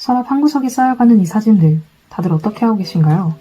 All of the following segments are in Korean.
서랍 한 구석에 쌓여가는 이 사진들, 다들 어떻게 하고 계신가요?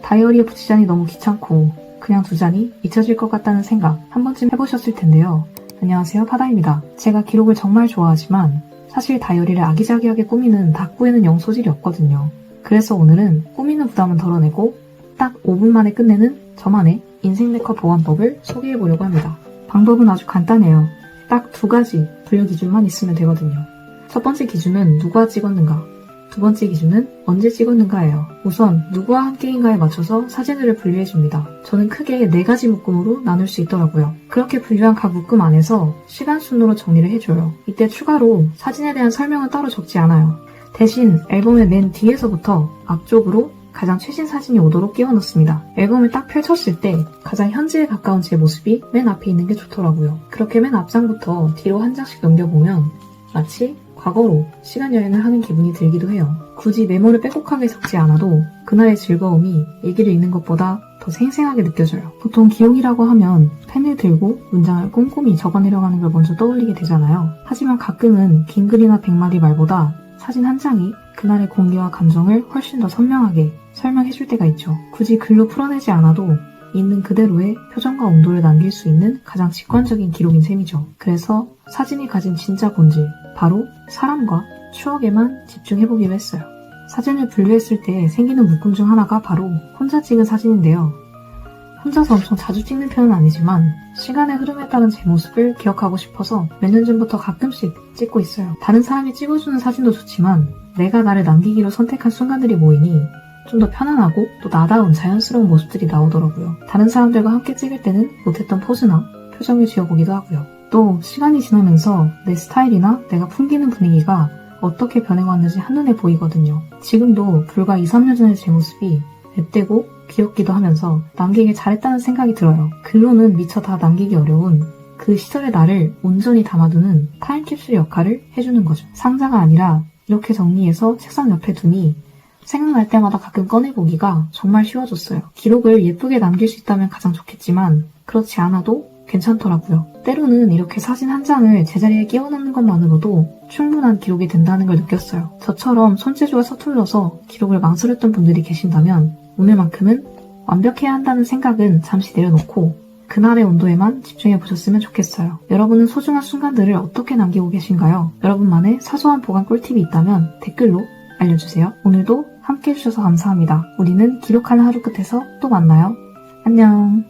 다이어리에 붙이자니 너무 귀찮고 그냥 두자니 잊혀질 것 같다는 생각 한 번쯤 해보셨을 텐데요. 안녕하세요, 파다입니다. 제가 기록을 정말 좋아하지만 사실 다이어리를 아기자기하게 꾸미는 다꾸에는 영 소질이 없거든요. 그래서 오늘은 꾸미는 부담은 덜어내고 딱 5분 만에 끝내는 저만의 인생 네컷 보관법을 소개해보려고 합니다. 방법은 아주 간단해요. 딱 2가지 분류 기준만 있으면 되거든요. 첫 번째 기준은 누가 찍었는가, 두 번째 기준은 언제 찍었는가예요. 우선 누구와 함께인가에 맞춰서 사진들을 분류해줍니다. 저는 크게 4가지 묶음으로 나눌 수 있더라고요. 그렇게 분류한 각 묶음 안에서 시간 순으로 정리를 해줘요. 이때 추가로 사진에 대한 설명은 따로 적지 않아요. 대신 앨범의 맨 뒤에서부터 앞쪽으로 가장 최신 사진이 오도록 끼워 넣습니다. 앨범을 딱 펼쳤을 때 가장 현재에 가까운 제 모습이 맨 앞에 있는 게 좋더라고요. 그렇게 맨 앞장부터 뒤로 한 장씩 넘겨보면 마치 과거로 시간 여행을 하는 기분이 들기도 해요. 굳이 메모를 빼곡하게 적지 않아도 그날의 즐거움이 일기를 읽는 것보다 더 생생하게 느껴져요. 보통 기록이라고 하면 펜을 들고 문장을 꼼꼼히 적어내려가는 걸 먼저 떠올리게 되잖아요. 하지만 가끔은 긴 글이나 100마디 말보다 사진 한 장이 그날의 공기와 감정을 훨씬 더 선명하게 설명해줄 때가 있죠. 굳이 글로 풀어내지 않아도 있는 그대로의 표정과 온도를 남길 수 있는 가장 직관적인 기록인 셈이죠. 그래서 사진이 가진 진짜 본질, 바로 사람과 추억에만 집중해보기로 했어요. 사진을 분류했을 때 생기는 묶음 중 하나가 바로 혼자 찍은 사진인데요. 혼자서 엄청 자주 찍는 편은 아니지만 시간의 흐름에 따른 제 모습을 기억하고 싶어서 몇 년 전부터 가끔씩 찍고 있어요. 다른 사람이 찍어주는 사진도 좋지만 내가 나를 남기기로 선택한 순간들이 모이니 좀 더 편안하고 또 나다운 자연스러운 모습들이 나오더라고요. 다른 사람들과 함께 찍을 때는 못했던 포즈나 표정을 지어보기도 하고요. 또 시간이 지나면서 내 스타일이나 내가 풍기는 분위기가 어떻게 변해왔는지 한눈에 보이거든요. 지금도 불과 2, 3년 전의 제 모습이 앳되고 귀엽기도 하면서 남기길 잘했다는 생각이 들어요. 글로는 미처 다 남기기 어려운 그 시절의 나를 온전히 담아두는 타임캡슐 역할을 해주는 거죠. 상자가 아니라 이렇게 정리해서 책상 옆에 두니 생각날 때마다 가끔 꺼내보기가 정말 쉬워졌어요. 기록을 예쁘게 남길 수 있다면 가장 좋겠지만 그렇지 않아도 괜찮더라고요. 때로는 이렇게 사진 한 장을 제자리에 끼워 넣는 것만으로도 충분한 기록이 된다는 걸 느꼈어요. 저처럼 손재주가 서툴러서 기록을 망설였던 분들이 계신다면 오늘만큼은 완벽해야 한다는 생각은 잠시 내려놓고 그날의 온도에만 집중해 보셨으면 좋겠어요. 여러분은 소중한 순간들을 어떻게 남기고 계신가요? 여러분만의 사소한 보관 꿀팁이 있다면 댓글로 알려주세요. 오늘도 함께 해주셔서 감사합니다. 우리는 기록하는 하루 끝에서 또 만나요. 안녕.